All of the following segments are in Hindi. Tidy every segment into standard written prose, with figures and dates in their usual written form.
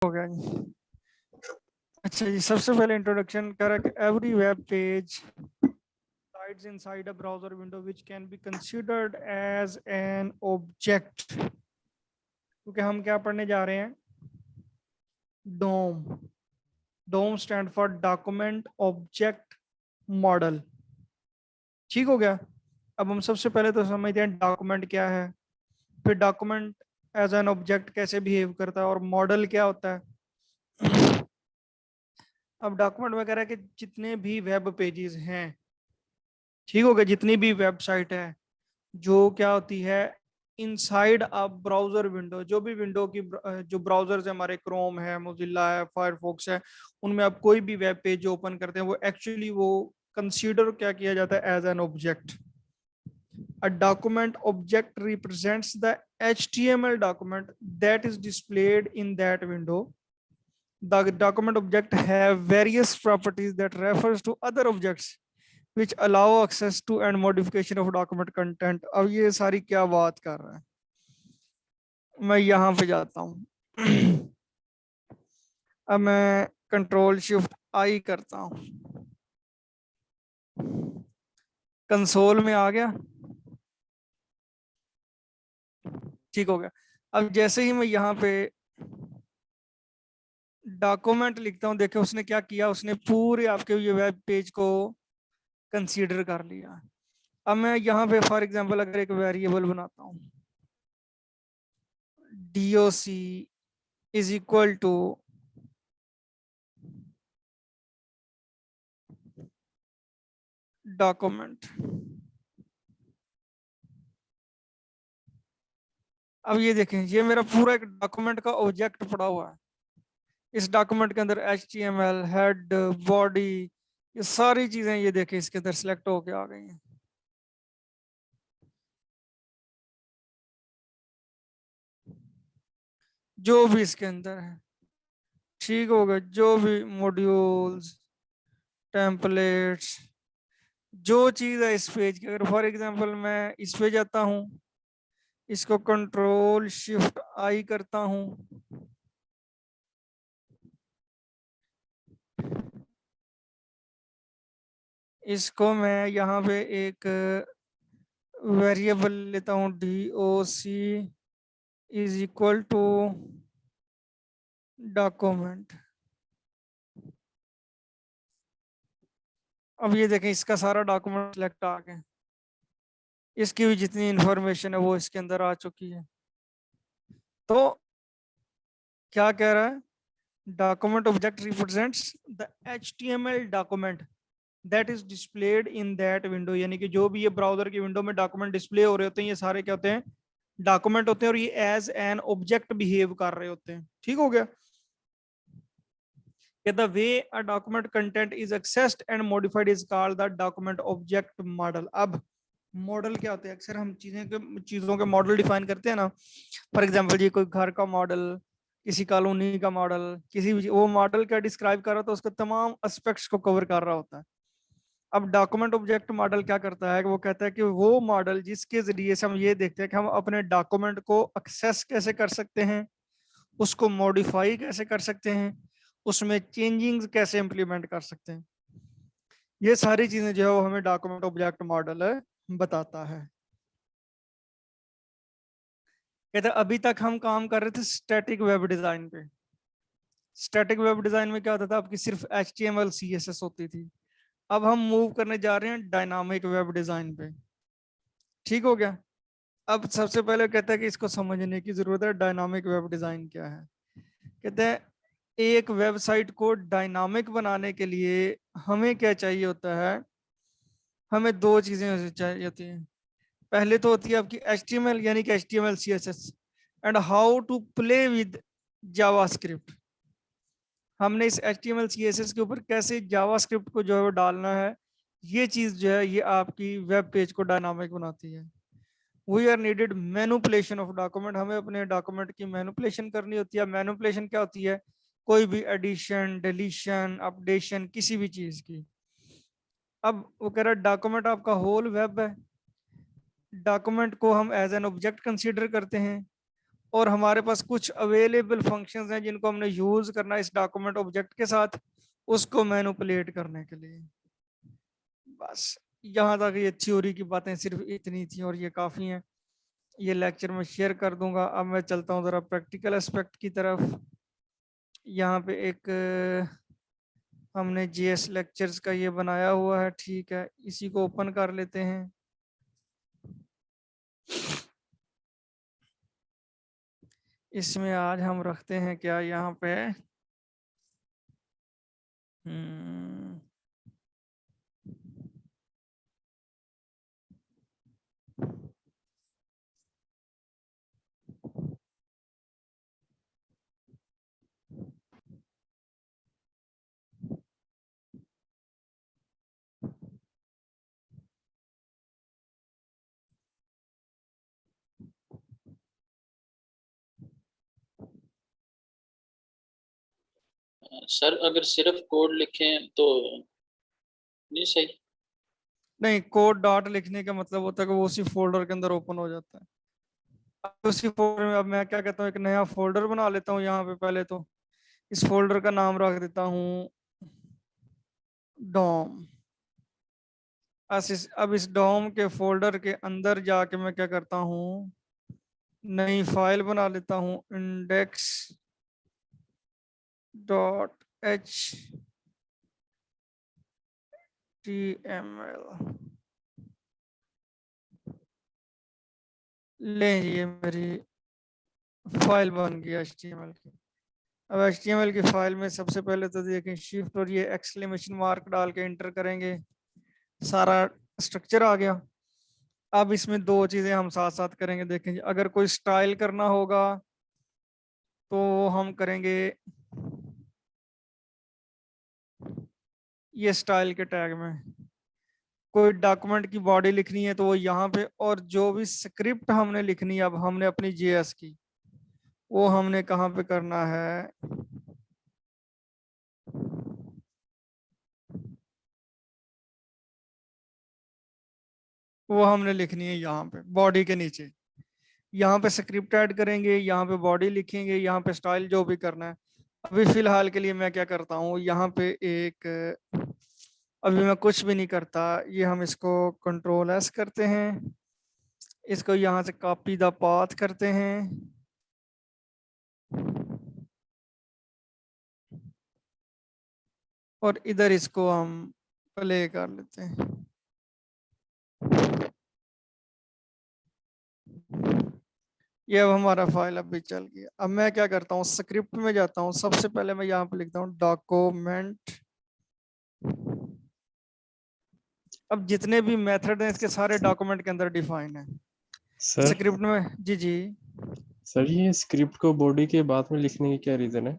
हो गया जी। अच्छा जी, सबसे पहले इंट्रोडक्शन करा कि every web page sites inside a browser window which can be considered as an object, क्योंकि हम क्या पढ़ने जा रहे हैं, DOM. DOM stand for document object model. ठीक हो गया। अब हम सबसे पहले तो समझते हैं डॉक्यूमेंट क्या है, फिर डॉक्यूमेंट एज एन ऑब्जेक्ट कैसे बिहेव करता है और मॉडल क्या होता है। अब डॉक्यूमेंट वगैरह के जितने भी वेब पेजेस हैं, ठीक हो गया, जितनी भी वेबसाइट है जो क्या होती है, इनसाइड अ ब्राउजर विंडो, जो भी विंडो की जो ब्राउजर्स है हमारे, क्रोम है, मोजिल्ला है, फायरफॉक्स है, उनमें आप कोई भी वेब पेज जो ओपन करते हैं वो एक्चुअली वो कंसीडर क्या किया जाता है, as an object. A document object represents the HTML document that is displayed in that window. The document object have various properties that refers to other objects which allow access to and modification of document content. अब ये सारी क्या बात कर रहा है, मैं यहाँ पे जाता हूँ। अब मैं कंट्रोल शिफ्ट आई करता हूँ, कंसोल में आ गया। ठीक हो गया। अब जैसे ही मैं यहाँ पे डॉक्यूमेंट लिखता हूँ, देखो उसने क्या किया, उसने पूरे आपके ये वेब पेज को कंसीडर कर लिया। अब मैं यहाँ पे फॉर एग्जांपल अगर एक वेरिएबल बनाता हूँ, doc is equal to document. अब ये देखें, ये मेरा पूरा एक डॉक्यूमेंट का ऑब्जेक्ट पड़ा हुआ है। इस डॉक्यूमेंट के अंदर HTML, हेड, बॉडी, ये सारी चीजें ये देखें इसके अंदर सिलेक्ट होके आ गई हैं। जो भी इसके अंदर है, ठीक हो गया, जो भी मॉड्यूल्स, टेम्पलेट्स, जो चीज है इस पेज की, अगर फॉर एग्जांपल मैं इस पे जाता हूँ, इसको कंट्रोल शिफ्ट आई करता हूँ, इसको मैं यहाँ पे एक वेरिएबल लेता हूँ, doc is equal to document. अब ये देखें, इसका सारा डॉक्यूमेंट सेलेक्ट आ गया, इसकी भी जितनी इंफॉर्मेशन है वो इसके अंदर आ चुकी है। तो क्या कह रहा है, document object represents the HTML document that is displayed in that window, यानी कि जो भी ये ब्राउजर की विंडो में डॉक्यूमेंट डिस्प्ले हो रहे होते हैं, ये सारे क्या होते हैं, डॉक्यूमेंट होते हैं, और ये एज एन ऑब्जेक्ट बिहेव कर रहे होते हैं। ठीक हो गया। The way a document content is accessed and modified is called the document object model. अब मॉडल क्या होते हैं, अक्सर हम चीजों के मॉडल डिफाइन करते हैं ना। फॉर एग्जांपल ये कोई घर का मॉडल, किसी कॉलोनी का मॉडल, किसी भी वो मॉडल क्या डिस्क्राइब कर रहा होता है, उसके तमाम एस्पेक्ट्स को कवर कर रहा होता है। अब डॉक्यूमेंट ऑब्जेक्ट मॉडल क्या करता है, वो कहता है कि वो मॉडल जिसके जरिए से हम ये देखते हैं कि हम अपने डॉक्यूमेंट को एक्सेस कैसे कर सकते हैं, उसको मॉडिफाई कैसे कर सकते हैं, उसमें चेंजिंग कैसे इंप्लीमेंट कर सकते हैं, ये सारी चीजें जो है वो हमें डॉक्यूमेंट ऑब्जेक्ट मॉडल बताता है। कहते हैं अभी तक हम काम कर रहे थे स्टैटिक वेब डिजाइन पे। स्टैटिक वेब डिजाइन में क्या होता था, आपकी सिर्फ HTML CSS होती थी। अब हम मूव करने जा रहे हैं डायनामिक वेब डिजाइन पे। ठीक हो गया। अब सबसे पहले कहते हैं कि इसको समझने की जरूरत है, डायनामिक वेब डिजाइन क्या है। कहते हैं एक वेबसाइट को डायनामिक बनाने के लिए हमें क्या चाहिए होता है, हमें दो चीजें चाहिए होती हैं। पहले तो होती है आपकी HTML यानी कि HTML CSS, and how to play with JavaScript. हमने इस HTML CSS के ऊपर कैसे जावास्क्रिप्ट को जो है वो डालना है, ये चीज जो है ये आपकी वेब पेज को डायनामिक बनाती है। We are needed manipulation of document, हमें अपने डॉक्यूमेंट की मैनुपुलेशन करनी होती है। मैनुपुलेशन क्या होती है, कोई भी एडिशन, डिलीशन, अपडेशन किसी भी चीज की। अब वो कह रहा है डॉक्यूमेंट आपका होल वेब है, डॉक्यूमेंट को हम एज एन ऑब्जेक्ट कंसीडर करते हैं, और हमारे पास कुछ अवेलेबल फंक्शंस हैं जिनको हमने यूज करना है इस डॉक्यूमेंट ऑब्जेक्ट के साथ, उसको मैनिपुलेट करने के लिए। बस यहाँ तक ये थ्योरी की बातें सिर्फ इतनी थी और ये काफ़ी हैं। ये लेक्चर में शेयर कर दूंगा। अब मैं चलता हूँ ज़रा प्रैक्टिकल एस्पेक्ट की तरफ। यहाँ पे एक हमने जीएस लेक्चर्स का ये बनाया हुआ है, ठीक है, इसी को ओपन कर लेते हैं। इसमें आज हम रखते हैं क्या यहाँ पे, हम्म, सर अगर सिर्फ कोड लिखें तो नहीं सही? नहीं, कोड डॉट लिखने का मतलब होता है कि वो उसी फोल्डर के अंदर ओपन हो जाता है। अब उसी फोल्डर में अब मैं क्या कहता हूँ, एक नया फोल्डर बना लेता हूँ यहाँ पे। पहले तो इस फोल्डर का नाम रख देता हूँ डॉम। अब इस डॉम के फोल्डर के अंदर जाके मैं क्या करता हूँ, नई फाइल बना लेता हूँ, index dot H T M L. ले, ये मेरी फाइल बन गई HTML की। अब HTML की फाइल में सबसे पहले तो देखें, शिफ्ट और ये एक्सक्लेमेशन मार्क डाल के इंटर करेंगे, सारा स्ट्रक्चर आ गया। अब इसमें दो चीजें हम साथ साथ करेंगे, देखेंगे। अगर कोई स्टाइल करना होगा तो हम करेंगे ये स्टाइल के टैग में। कोई डॉक्यूमेंट की बॉडी लिखनी है तो वो यहाँ पे, और जो भी स्क्रिप्ट हमने लिखनी है अब हमने अपनी JS की, वो हमने कहाँ पे करना है, वो हमने लिखनी है यहाँ पे बॉडी के नीचे। यहाँ पे स्क्रिप्ट ऐड करेंगे, यहाँ पे बॉडी लिखेंगे, यहाँ पे स्टाइल जो भी करना है। अभी फिलहाल के लिए मैं क्या करता हूँ, यहाँ पे एक, अभी मैं कुछ भी नहीं करता, ये हम इसको Ctrl+S करते हैं, इसको यहाँ से कॉपी द पाथ करते हैं, और इधर इसको हम प्ले कर लेते हैं। ये अब हमारा फाइल अभी चल गया। अब मैं क्या करता हूँ, स्क्रिप्ट में जाता हूँ, सबसे पहले मैं यहाँ पे लिखता हूँ डॉक्यूमेंट। अब जितने भी मेथड हैं इसके सारे डॉक्यूमेंट के अंदर डिफाइन है सर स्क्रिप्ट में। जी जी, सर ये स्क्रिप्ट को बॉडी के बाद में लिखने की क्या रीजन है?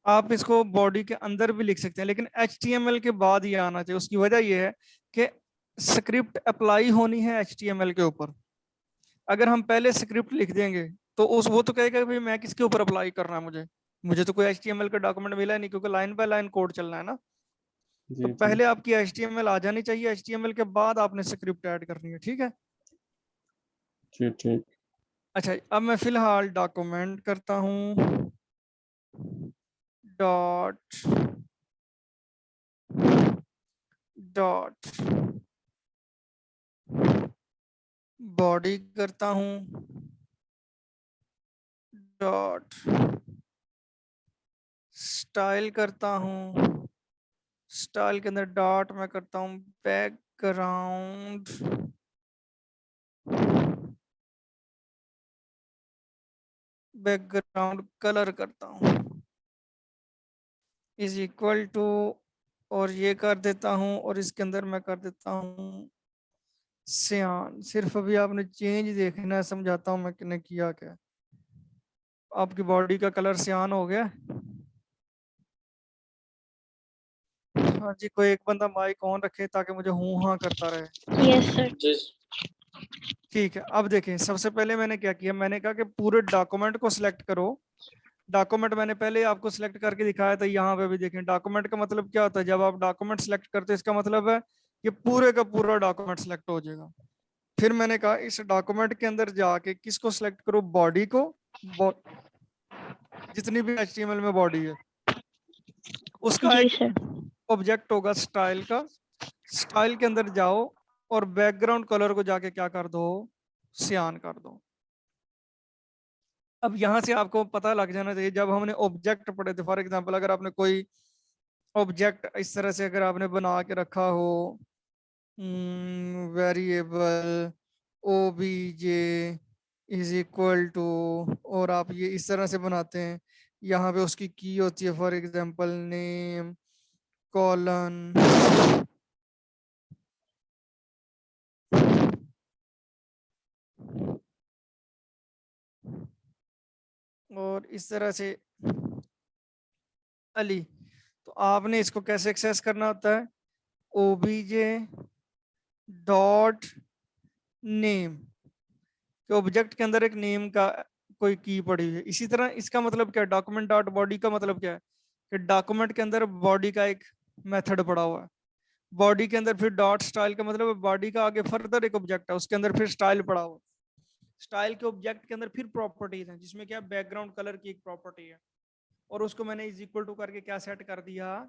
आप इसको बॉडी के अंदर भी लिख सकते हैं, लेकिन HTML के बाद ये आना चाहिए। उसकी वजह ये है कि स्क्रिप्ट अप्लाई होनी है HTML के ऊपर। अगर हम पहले स्क्रिप्ट लिख देंगे तो उस वो तो कहेगा कि भाई मैं किसके ऊपर अप्लाई करना है, मुझे मुझे तो कोई HTML का डॉक्यूमेंट मिला नहीं, क्योंकि लाइन बाय लाइन कोड चलना है ना। तो जी जी। पहले आपकी HTML आ जानी चाहिए, HTML के बाद आपने स्क्रिप्ट ऐड करनी है, ठीक है। जी ठीक। अच्छा, अब मैं फिलहाल डॉक्यूमेंट करता हूँ डॉट डॉट बॉडी करता हूँ डॉट स्टाइल करता हूँ, स्टाइल के अंदर डॉट मैं करता हूँ बैकग्राउंड, बैकग्राउंड कलर करता हूँ इज इक्वल टू, और ये कर देता हूँ, और इसके अंदर मैं कर देता हूँ सियान। सिर्फ अभी आपने चेंज देखना है, समझाता हूँ मैंने किया क्या। आपकी बॉडी का कलर सियान हो गया। हाँ जी, कोई एक बंदा माइक ऑन रखे ताकि मुझे हूँ हाँ करता रहे। Yes sir. जी ठीक है, अब देखें, सबसे पहले मैंने क्या किया, मैंने कहा कि पूरे डॉक्यूमेंट को सिलेक्ट करो। डॉक्यूमेंट मैंने पहले ही आपको सिलेक्ट करके दिखाया था, यहाँ पे भी देखें। डॉक्यूमेंट का मतलब क्या होता है, जब आप डॉक्यूमेंट सिलेक्ट करते हैं इसका मतलब है कि पूरे का पूरा डॉक्यूमेंट सिलेक्ट हो जाएगा। फिर मैंने कहा इस डॉक्यूमेंट के अंदर जाके किसको सिलेक्ट करो, बॉडी को, जितनी भी HTML में बॉडी है उसका जी एक सर। ऑब्जेक्ट होगा स्टाइल का। स्टाइल के अंदर जाओ और बैकग्राउंड कलर को जाके क्या कर दो, सियान कर दो। अब यहां से आपको पता लग जाना चाहिए, जब हमने ऑब्जेक्ट पढ़े थे, फॉर एग्जांपल अगर आपने कोई ऑब्जेक्ट इस तरह से अगर आपने बना के रखा हो, variable OBJ is equal to, और आप ये इस तरह से बनाते हैं, यहाँ पे उसकी की होती है फॉर एग्जांपल नेम कॉलन, और इस तरह से अली। तो आपने इसको कैसे एक्सेस करना होता है, ओबीजे डॉट नेम, कि ऑब्जेक्ट के अंदर एक नेम का कोई की पड़ी हुई है। इसी तरह इसका मतलब क्या है, डॉक्यूमेंट डॉट बॉडी का मतलब क्या है कि डॉक्यूमेंट के अंदर बॉडी का एक मेथड पड़ा हुआ है, बॉडी के अंदर फिर डॉट स्टाइल का मतलब बॉडी का आगे फर्दर एक ऑब्जेक्ट है, उसके अंदर फिर स्टाइल पड़ा हुआ है, स्टाइल के ऑब्जेक्ट के अंदर फिर प्रॉपर्टीज हैं, जिसमें क्या बैकग्राउंड कलर की एक प्रॉपर्टी है, और उसको मैंने इज इक्वल टू करके क्या सेट कर दिया,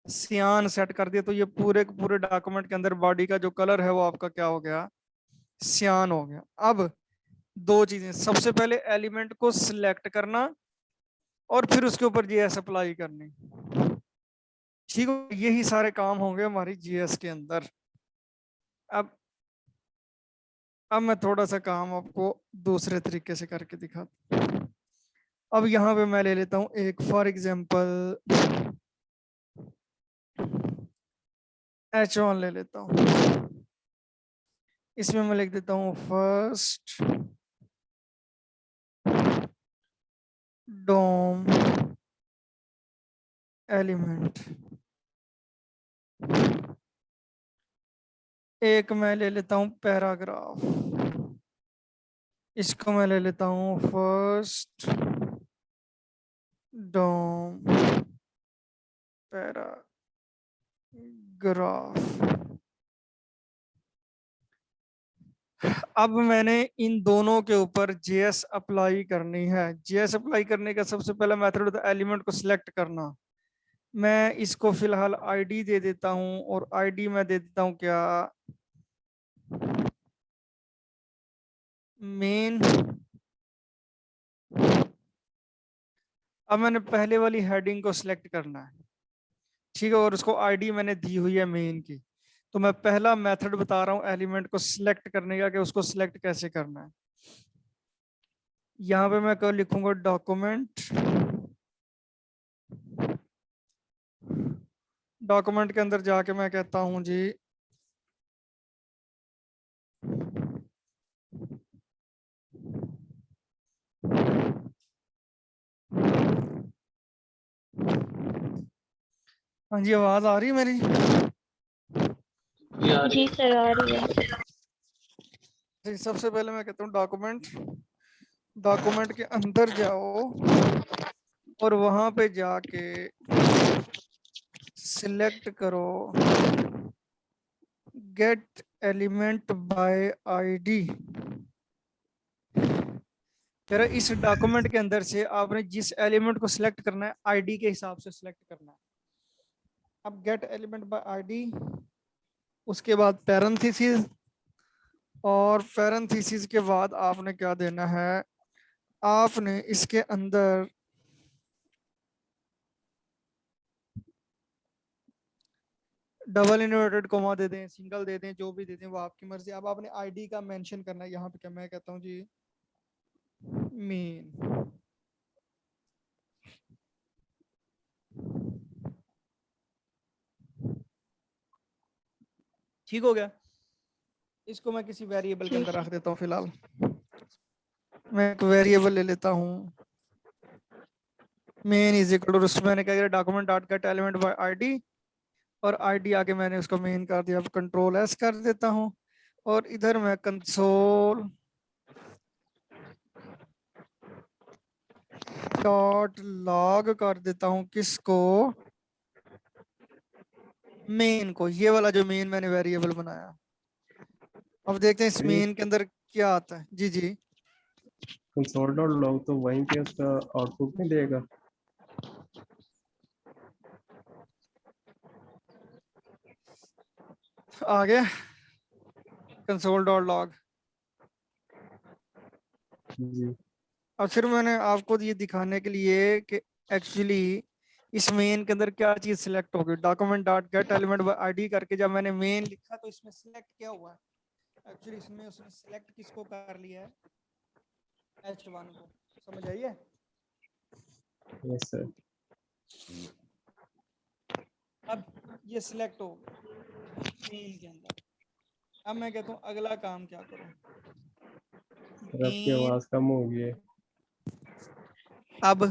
सियान सेट कर दिया। तो ये पूरे के पूरे डॉक्यूमेंट के अंदर बॉडी का जो कलर है वो आपका क्या हो गया, सियान हो गया। अब दो चीजें, सबसे पहले एलिमेंट को सिलेक्ट करना और फिर उसके ऊपर जीएस अप्लाई करनी, ठीक है, यही सारे काम होंगे हमारी जीएस के अंदर। अब मैं थोड़ा सा काम आपको दूसरे तरीके से करके दिखाता हूं। अब यहाँ पे मैं ले लेता हूँ एक फॉर एग्जांपल H1 ले लेता हूँ, इसमें मैं लिख देता हूँ फर्स्ट डोम एलिमेंट, एक मैं ले लेता हूँ पैराग्राफ, इसको मैं ले लेता हूँ फर्स्ट डोम पैराग्राफ। अब मैंने इन दोनों के ऊपर जेएस अप्लाई करनी है। जेएस अप्लाई करने का सबसे पहला मेथड होता है एलिमेंट को सिलेक्ट करना। मैं इसको फिलहाल आईडी दे देता हूं, और आईडी मैं दे देता हूं क्या, मेन। अब मैंने पहले वाली हेडिंग को सिलेक्ट करना है, ठीक है, और उसको आईडी मैंने दी हुई है मेन की। तो मैं पहला मेथड बता रहा हूं एलिमेंट को सिलेक्ट करने का, कि उसको सिलेक्ट कैसे करना है। यहाँ पे मैं क्या लिखूंगा, डॉक्यूमेंट, डॉक्यूमेंट के अंदर जाके मैं कहता हूं जी हाँ जी, आवाज आ रही है मेरी? ये आ रही जी है। सर आ रही है। जी, सबसे पहले मैं कहता हूँ डॉक्यूमेंट, डॉक्यूमेंट के अंदर जाओ और वहां पे जाके सिलेक्ट करो गेट एलिमेंट बाय आईडी। तेरा इस डॉक्यूमेंट के अंदर से आपने जिस एलिमेंट को सिलेक्ट करना है आईडी के हिसाब से सिलेक्ट करना है। अब गेट एलिमेंट बाय आईडी, उसके बाद पैरेंथेसिस, और पैरेंथेसिस के बाद आपने क्या देना है, आपने इसके अंदर डबल इन्वर्टेड कोमा दे दें, सिंगल दे दें, जो भी दे दें वो आपकी मर्जी। अब आपने आईडी का मेंशन करना है। यहाँ पे क्या मैं कहता हूँ जी, मीन, ठीक हो गया। इसको मैं किसी वेरिएबल के जी अंदर सर। रख देता हूँ फिलहाल। मैं एक वेरिएबल ले लेता हूँ, मेन इज इक्वल टू, उसमें मैंने क्या किया, document dot get element bye ID, और आईडी आगे मैंने उसको मेन कर दिया। अब कंट्रोल एस कर देता हूँ, और इधर मैं कंसोल डॉट लॉग कर देता हूँ, किसको, मेन को, ये वाला जो मेन मैंने वेरिएबल बनाया। अब देखते हैं इस सर ये मेन के अंदर क्या आता है। जी जी, कंसोल डॉट लॉग तो वहीं पे उसका आउटपुट नहीं देगा। आ गया कंसोल डॉट लॉग। जी अब फिर मैंने आपको ये दिखाने के लिए कि एक्चुअली इस मेन के अंदर क्या चीज सिलेक्ट होगी। Document dot get element ID करके जब मैंने मेन लिखा तो इसमें सिलेक्ट क्या हुआ है। एक्चुअली इसमें उसने सिलेक्ट किसको कर लिया है, H1 को। समझ आइए। Yes sir. अब ये सिलेक्ट हो मेन के अंदर। अब मैं कहता हूँ अगला काम क्या करूँ। सर आपकी मेन आवाज कम हो गई है। अब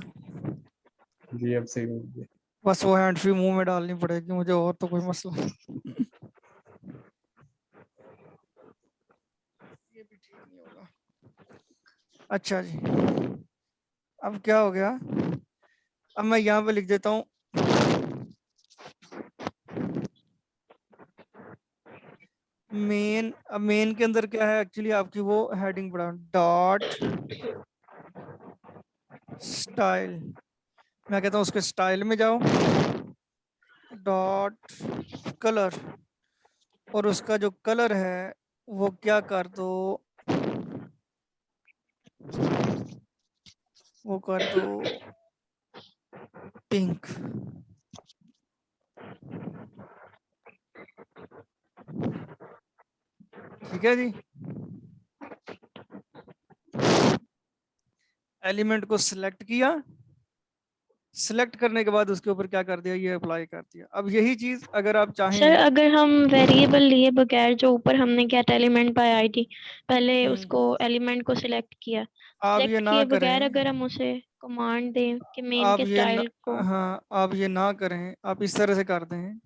जी अब सही हो गई है। बस वो हैंड फ्री मुंह में डालनी पड़ेगी मुझे, और तो कोई मसला नहीं। ये भी ठीक नहीं होगा। अच्छा जी, अब क्या हो गया। अब मैं यहाँ पे लिख देता हूँ मेन। अब मेन के अंदर क्या है एक्चुअली आपकी वो हेडिंग पड़ा डॉट स्टाइल। मैं कहता हूँ उसके स्टाइल में जाओ, डॉट कलर, और उसका जो कलर है वो क्या कर दो, वो कर दो पिंक। ठीक है जी। एलिमेंट को सिलेक्ट किया, सिलेक्ट करने के बाद उसके ऊपर क्या कर दिया, ये अप्लाई कर दिया। अब यही चीज अगर आप सर चाहें। अगर हम वेरिएबल लिए बगैर जो ऊपर हमने गेट एलिमेंट बाय आईडी पहले उसको एलिमेंट को सिलेक्ट किया, आप ये सिलेक्ट ना किए बगैर करें, अगर हम उसे कमांड दें कि मेन आप के ये न, स्टाइल को। हाँ आप ये ना करें, आप इस तरह से कर दें।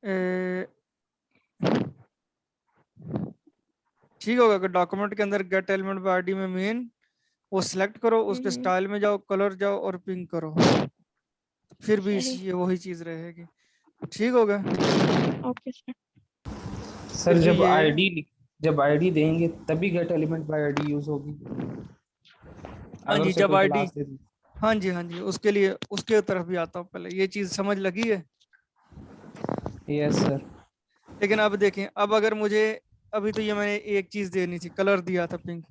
ए, ठीक होगा कि डॉक्यूमेंट के अंदर गेट एलिमेंट बाय आईडी में मेन वो सिलेक्ट करो, उसके हम्म, स्टाइल में जाओ, कलर जाओ और पिंक करो, फिर भी सही। ये वही चीज रहेगी। ठीक होगा। Okay sir. सर देखिए ये जब आईडी देंगे तभी gate element bye ID use होगी, हाँ अगर जी उसे जब कोई आईडी, क्लास दे दी। हाँ जी उसके लिए उसके तरफ भी आता हूँ। पहले ये चीज समझ लगी है। Yes sir. लेकिन अब देखें, अब अगर मुझे अभी तो ये मैंने एक चीज देनी थी, कलर दिया था पिंक।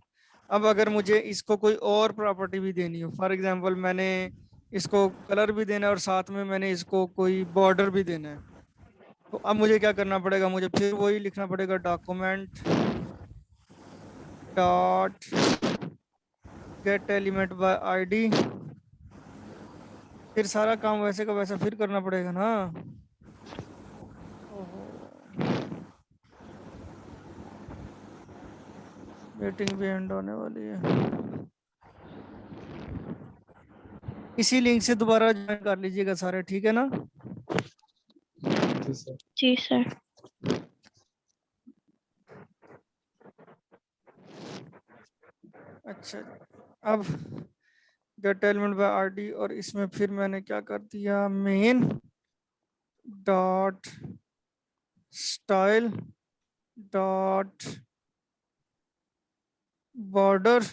अब अगर मुझे इसको कोई और प्रॉपर्टी भी देनी हो, फॉर एग्जांपल मैंने इसको कलर भी देना है और साथ में मैंने इसको कोई बॉर्डर भी देना है, तो अब मुझे क्या करना पड़ेगा, मुझे फिर वही लिखना पड़ेगा document dot get element bye ID. फिर सारा काम वैसे का वैसा फिर करना पड़ेगा ना। ओहो, मीटिंग भी एंड होने वाली है। इसी लिंक से दोबारा ज्वाइन कर लीजिएगा सारे, ठीक है ना। जी सर। जी सर। अच्छा अब गेट एलिमेंट बाय आईडी, और इसमें फिर मैंने क्या कर दिया, main dot style dot border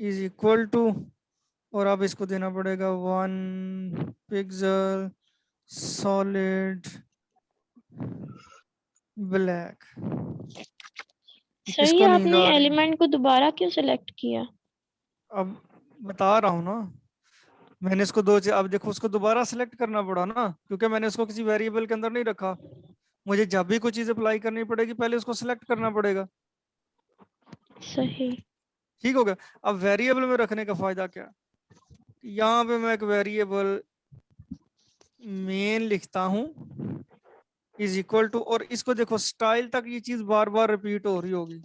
is equal to, और अब इसको देना पड़ेगा 1 पिक्सल सॉलिड ब्लैक। सर ये किसको नींद आपने आ रही है। एलिमेंट को दोबारा क्यों सिलेक्ट किया? अब बता रहा हूँ ना, मैंने इसको अब देखो उसको दोबारा सिलेक्ट करना पड़ा ना, क्योंकि मैंने उसको किसी वेरिएबल के अंदर नहीं रखा। मुझे जब भी कोई चीज अप्लाई करनी पड़ेगी पहले उसको सिलेक्ट करना पड़ेगा। सही। ठीक हो गया। अब वेरिएबल में रखने का फायदा क्या, यहाँ पे मैं एक वेरिएबल मेन लिखता हूँ इज इक्वल टू, और इसको देखो स्टाइल तक ये चीज बार बार रिपीट हो रही होगी,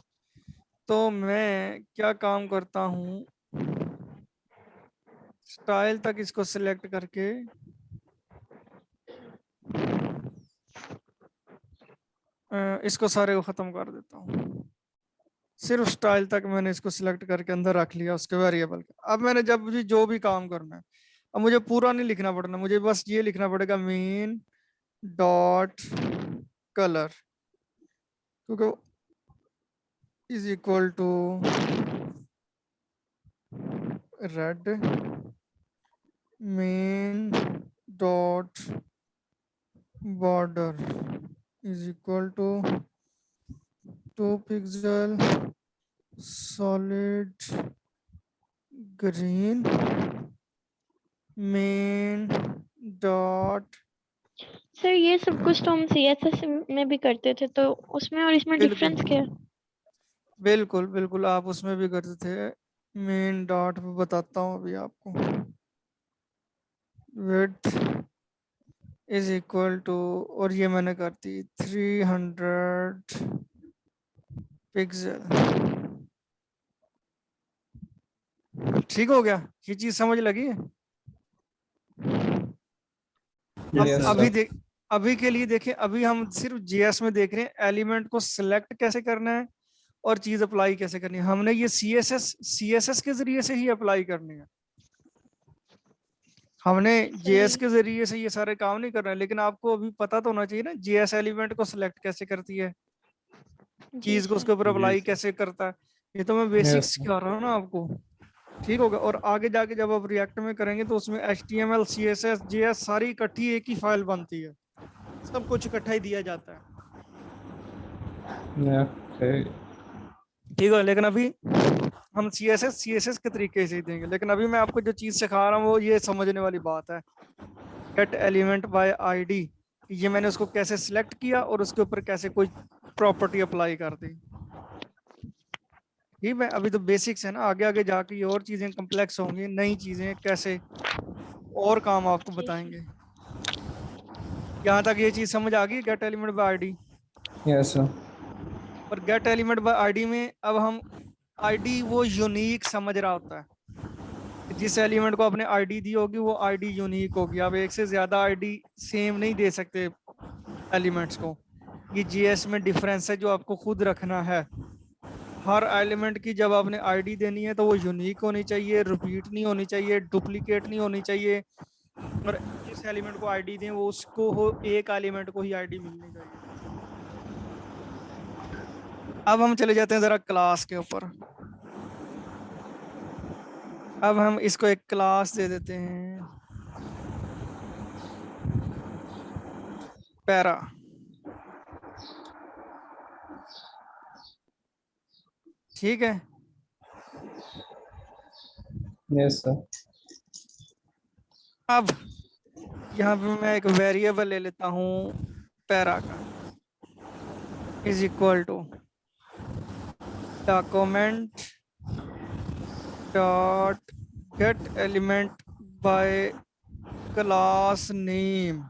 तो मैं क्या काम करता हूँ, स्टाइल तक इसको सिलेक्ट करके इसको सारे को खत्म कर देता हूँ। सिर्फ स्टाइल तक मैंने इसको सिलेक्ट करके अंदर रख लिया उसके वेरिएबल के। अब मैंने जब भी जो भी काम करना है, अब मुझे पूरा नहीं लिखना पड़ना, मुझे बस ये लिखना पड़ेगा मेन डॉट कलर, क्योंकि is equal to red main dot border is equal to 2 pixel solid green main dot sir ये सब कुछ तो हम CSS में भी करते थे, तो उसमें और इसमें डिफरेंस क्या है? बिल्कुल बिल्कुल आप उसमें भी करते थे। मेन डॉट पे बताता हूँ अभी आपको। विड्थ इज इक्वल टू, और ये मैंने कर दी 300 पिक्सल। ठीक हो गया, ये चीज समझ लगी है? अब Yes, अभी sir. देख, अभी के लिए देखें, अभी हम सिर्फ जीएस में देख रहे हैं एलिमेंट को सिलेक्ट कैसे करना है और चीज अप्लाई कैसे करनी है। हमने ये सीएसएस के जरिए से ही अप्लाई करनी है। हमने जेएस के जरिए से ये सारे काम नहीं करना है, लेकिन आपको अभी पता तो होना चाहिए ना जेएस एलिमेंट को सिलेक्ट कैसे करती है, जी चीज को सर। उसके ऊपर जी अप्लाई सर। कैसे करता है। ये तो मैं बेसिक्स सिखा रहा हूँ ना आपको। ठीक होगा। और आगे जाके जब आप रिएक्ट में करेंगे तो उसमें HTML CSS JS सारी इकट्ठी एक ही फाइल बनती है, सब कुछ इकट्ठा ही दिया जाता है। Okay. ठीक है, लेकिन अभी हम CSS के तरीके से ही देंगे। लेकिन अभी मैं आपको जो चीज सिखा रहा हूँ वो ये समझने वाली बात है। गेट एलिमेंट बाय आईडी, ये मैंने उसको कैसे सिलेक्ट किया और उसके ऊपर कैसे कोई प्रॉपर्टी अप्लाई कर दी। ठीक है, अभी तो बेसिक्स है ना, आगे आगे जाके ये और चीजें कॉम्प्लेक्स होंगी, नई चीजें कैसे और काम आपको बताएंगे। यहाँ तक ये चीज समझ आ गई gate element bye ID. Yes, sir. और गेट एलिमेंट बाय आईडी में अब हम आईडी वो यूनिक समझ रहा होता है। जिस एलिमेंट को आपने आईडी दी होगी वो आईडी यूनिक होगी। आप एक से ज्यादा आईडी सेम नहीं दे सकते एलिमेंट्स को। ये जीएस में डिफरेंस है जो आपको खुद रखना है। हर एलिमेंट की जब आपने आईडी देनी है तो वो यूनिक होनी चाहिए, रिपीट नहीं होनी चाहिए, डुप्लीकेट नहीं होनी चाहिए। और जिस एलिमेंट को आईडी दें वो उसको हो, एक एलिमेंट को ही आईडी मिलनी चाहिए। अब हम चले जाते हैं जरा क्लास के ऊपर। अब हम इसको एक क्लास दे देते हैं पैरा। ठीक है, Yes, sir. अब यहाँ पे मैं एक वेरिएबल ले लेता हूँ पैरा का, is equal to document dot get element by class name.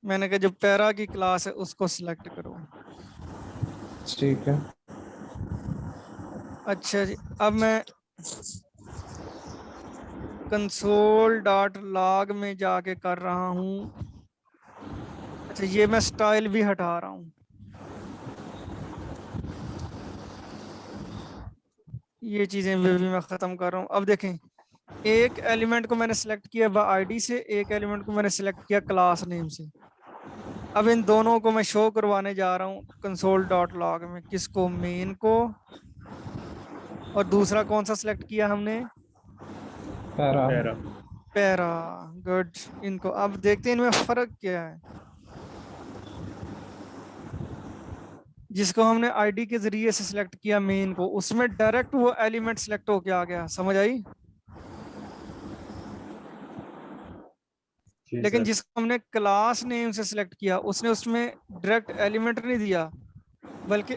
मैंने कहा जो पैरा की क्लास है उसको सिलेक्ट करो। ठीक है। अच्छा जी, अब मैं कंसोल डॉट लॉग में जाके कर रहा हूँ। अच्छा, ये मैं स्टाइल भी हटा रहा हूँ। ये चीजें भी मैं खत्म कर रहा हूँ। अब देखें, एक एलिमेंट को मैंने सिलेक्ट किया बाय आईडी से, एक एलिमेंट को मैंने सिलेक्ट किया क्लास नेम से। अब इन दोनों को मैं शो करवाने जा रहा हूँ कंसोल डॉट लॉग में। किसको? मेन को। और दूसरा कौन सा सिलेक्ट किया हमने? पैरा। पैरा। पैरा। गुड। इनको अब देखते हैं इनमें फर्क क्या है। जिसको हमने आईडी के जरिए से सिलेक्ट किया मेन को, उसमें डायरेक्ट वो एलिमेंट सिलेक्ट होके आ गया। समझ आई? जी लेकिन सर। जिसको हमने क्लास नेम से सिलेक्ट किया उसने उसमें डायरेक्ट एलिमेंट नहीं दिया, बल्कि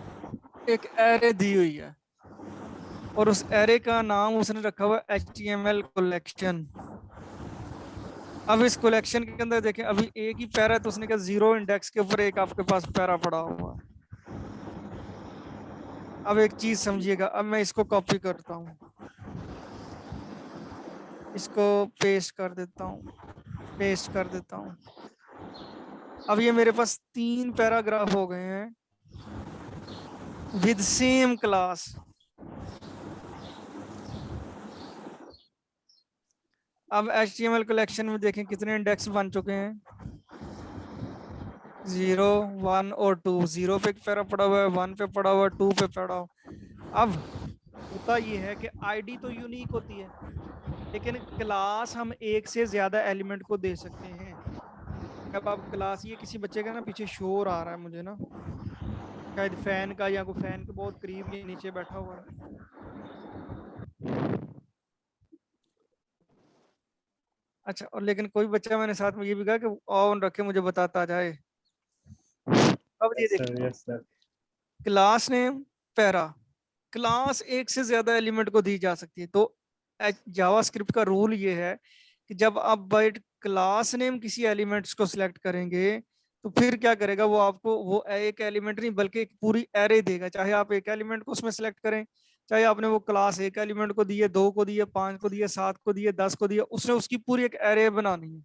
एक एरे दी हुई है। और उस एरे का नाम उसने रखा हुआ HTML कलेक्शन। अब इस कलेक्शन के अंदर देखें, अभी एक ही पैरा है तो उसने कहा 0 इंडेक्स के ऊपर एक आपके पास पैरा पड़ा हुआ है। अब एक चीज समझिएगा, अब मैं इसको कॉपी करता हूँ, इसको पेस्ट कर देता हूँ, पेस्ट कर देता हूँ। अब ये मेरे पास 3 पैराग्राफ हो गए हैं विद सेम क्लास। अब HTML कलेक्शन में देखें कितने इंडेक्स बन चुके हैं। 0, 1 और 2। 0 पे पैरा पड़ा हुआ है, 1 पे पड़ा हुआ है, 2 पे पड़ा हुआ। अब होता ये है कि आईडी तो यूनिक होती है, लेकिन क्लास हम एक से ज्यादा एलिमेंट को दे सकते हैं। अब आप क्लास, ये किसी बच्चे का ना पीछे शोर आ रहा है मुझे ना, शायद फैन का, या कोई फैन के बहुत करीब ये नीचे बैठा हुआ है। अच्छा, और लेकिन कोई बच्चा मैंने साथ में ये भी कहा कि ऑन रखे, मुझे बताता जाए। अब ये यस सर, देखिए, yes sir. Class name para, class एक से ज्यादा एलिमेंट को दी जा सकती है। तो जावास्क्रिप्ट का रूल ये है कि जब आप बाय क्लास नेम किसी एलिमेंट्स को सिलेक्ट करेंगे, तो फिर क्या करेगा वो, आपको वो एक एलिमेंट नहीं बल्कि एक पूरी एरे देगा। चाहे आप एक एलिमेंट को उसमें सिलेक्ट करें, चाहे आपने वो क्लास एक एलिमेंट को दिए, 2 को दिए, 5 को दिए, 7 को दिए, 10 को दिए, उसने उसकी पूरी एक एरे बनानी है।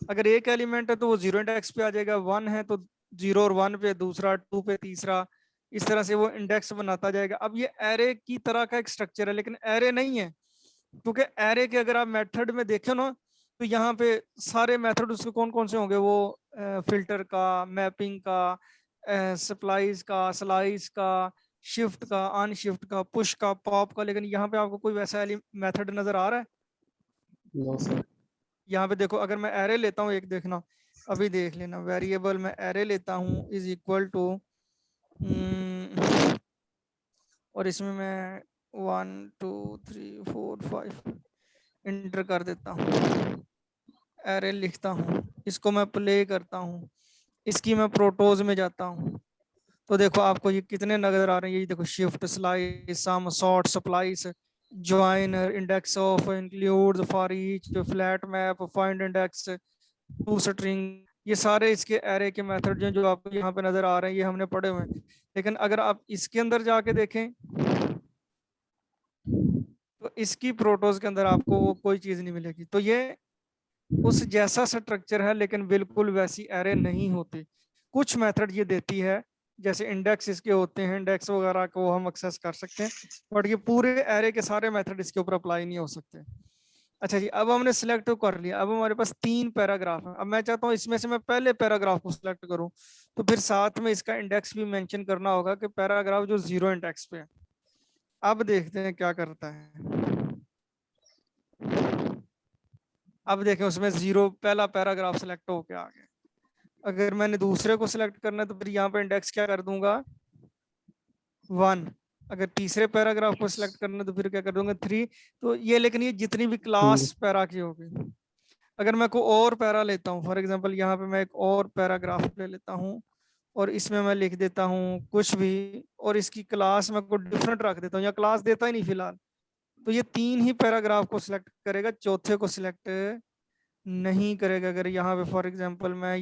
अगर एक एलिमेंट है तो वो 0 इंडेक्स पे आ जाएगा, 1 है तो 0 और 1 पे दूसरा, 2 पे तीसरा, इस तरह से वो इंडेक्स बनाता जाएगा। अब ये एरे की तरह का एक स्ट्रक्चर है, लेकिन एरे नहीं है, क्योंकि एरे के अगर आप मेथड में देखें ना, तो यहाँ पे सारे मेथड उसके कौन कौन से होंगे, वो फिल्टर का, मैपिंग का, सप्लाइज का, स्लाइस का, शिफ्ट का, अनशिफ्ट का, पुश का, पॉप का। लेकिन यहाँ पे आपको कोई वैसा मेथड नजर आ रहा है? No sir. यहाँ पे देखो, अगर मैं एरे लेता हूँ एक, देखना अभी देख लेना, वेरिएबल मैं एरे लेता हूँ इज इक्वल टू, और इसमें मैं 1 2 3 4 5 इंटर कर देता हूँ, एरे लिखता हूँ, इसको मैं प्ले करता हूँ, इसकी मैं प्रोटोज में जाता हूँ, तो देखो आपको ये कितने नजर आ रहे हैं। ये देखो, shift, slice, some, sort, splice, joiner, index of, include, for each, flat map, find index, to string, ये सारे इसके एरे के मेथड जो आपको यहाँ पे नजर आ रहे हैं, ये हमने पढ़े हुए हैं। लेकिन अगर आप इसके अंदर जाके देखें, तो इसकी प्रोटोज के अंदर आपको वो कोई चीज नहीं मिलेगी। तो ये उस जैसा स्ट्रक्चर है, लेकिन बिल्कुल वैसी एरे नहीं होती। कुछ मेथड ये देती है, जैसे इंडेक्स इसके होते हैं, इंडेक्स वगैरह को हम एक्सेस कर सकते हैं, बट ये पूरे एरे के सारे मेथड इसके ऊपर अप्लाई नहीं हो सकते। अच्छा जी, अब हमने सिलेक्ट तो कर लिया, अब हमारे पास 3 पैराग्राफ है। अब मैं चाहता हूँ इसमें से मैं पहले पैराग्राफ को सिलेक्ट करूँ, तो फिर साथ में इसका इंडेक्स भी मेंशन करना होगा कि पैराग्राफ जो 0 इंडेक्स पे है। अब देखते हैं क्या करता है। अब देखें, उसमें 0 पहला पैराग्राफ सिलेक्ट होके आ गया। अगर मैंने दूसरे को सिलेक्ट करना है, तो फिर यहाँ पे इंडेक्स क्या कर दूंगा, 1। अगर तीसरे पैराग्राफ को सिलेक्ट करना है, तो फिर क्या कर दूंगा, 3। तो ये, लेकिन ये जितनी भी क्लास पैरा की होगी। अगर मैं कोई और पैरा लेता हूँ, फॉर एग्जांपल यहाँ पे मैं एक और पैराग्राफ ले लेता हूँ, और इसमें मैं लिख देता हूँ कुछ भी, और इसकी क्लास मैं कोई डिफरेंट रख देता हूँ, या क्लास देता ही नहीं फिलहाल, तो ये 3 ही पैराग्राफ को सिलेक्ट करेगा, चौथे को सिलेक्ट नहीं करेगा। अगर यहाँ पे फॉर एग्जांपल मैं